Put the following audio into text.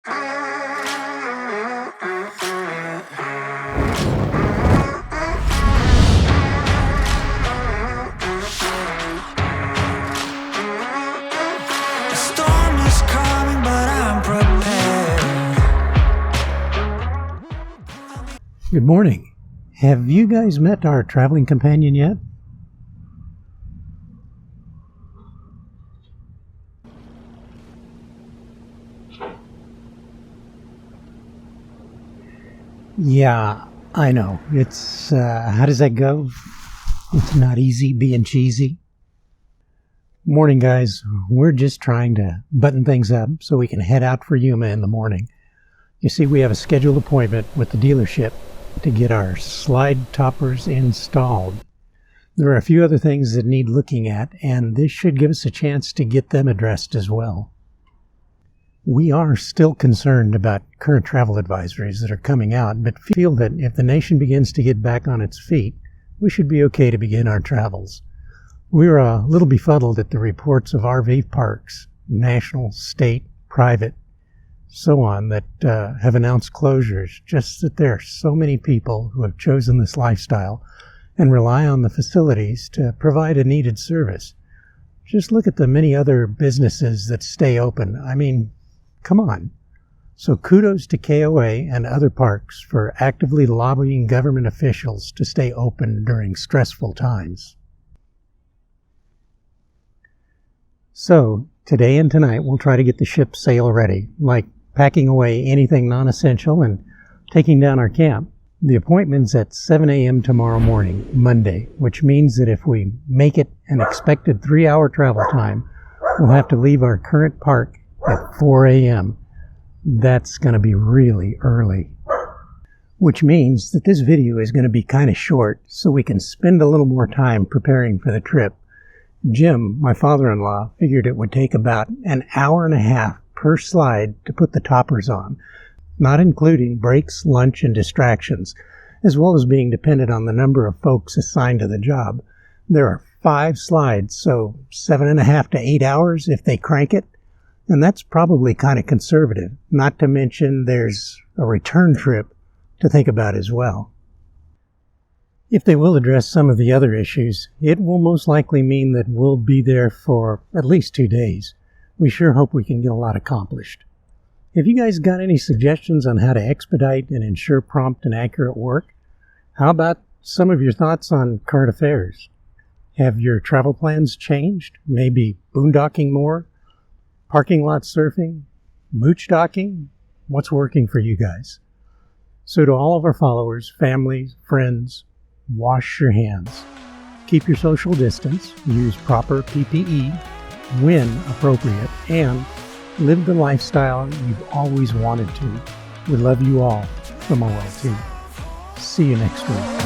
Good morning. Have you guys met our traveling companion yet? Yeah, I know. It's, how does that go? It's not easy being cheesy. Morning, guys. We're just trying to button things up so we can head out for Yuma in the morning. You see, we have a scheduled appointment with the dealership to get our slide toppers installed. There are a few other things that need looking at, and this should give us a chance to get them addressed as well. We are still concerned about current travel advisories that are coming out, but feel that if the nation begins to get back on its feet, we should be okay to begin our travels. We were a little befuddled at the reports of RV parks, national, state, private, so on, that have announced closures, just that there are so many people who have chosen this lifestyle and rely on the facilities to provide a needed service. Just look at the many other businesses that stay open. I mean, come on. So kudos to KOA and other parks for actively lobbying government officials to stay open during stressful times. So, today and tonight we'll try to get the ship sail ready, like packing away anything non-essential and taking down our camp. The appointment's at 7 a.m. tomorrow morning, Monday, which means that if we make it an expected 3-hour travel time, we'll have to leave our current park at 4 a.m. That's going to be really early. Which means that this video is going to be kind of short, so we can spend a little more time preparing for the trip. Jim, my father-in-law, figured it would take about an hour and a half per slide to put the toppers on, not including breaks, lunch, and distractions, as well as being dependent on the number of folks assigned to the job. There are 5 slides, so 7.5 to 8 hours if they crank it, and that's probably kind of conservative, not to mention there's a return trip to think about as well. If they will address some of the other issues, it will most likely mean that we'll be there for at least 2 days. We sure hope we can get a lot accomplished. Have you guys got any suggestions on how to expedite and ensure prompt and accurate work? How about some of your thoughts on current affairs? Have your travel plans changed? Maybe boondocking more? Parking lot surfing? Mooch docking? What's working for you guys? So to all of our followers, families, friends, wash your hands. Keep your social distance. Use proper PPE when appropriate, and live the lifestyle you've always wanted to. We love you all from OLT. See you next week.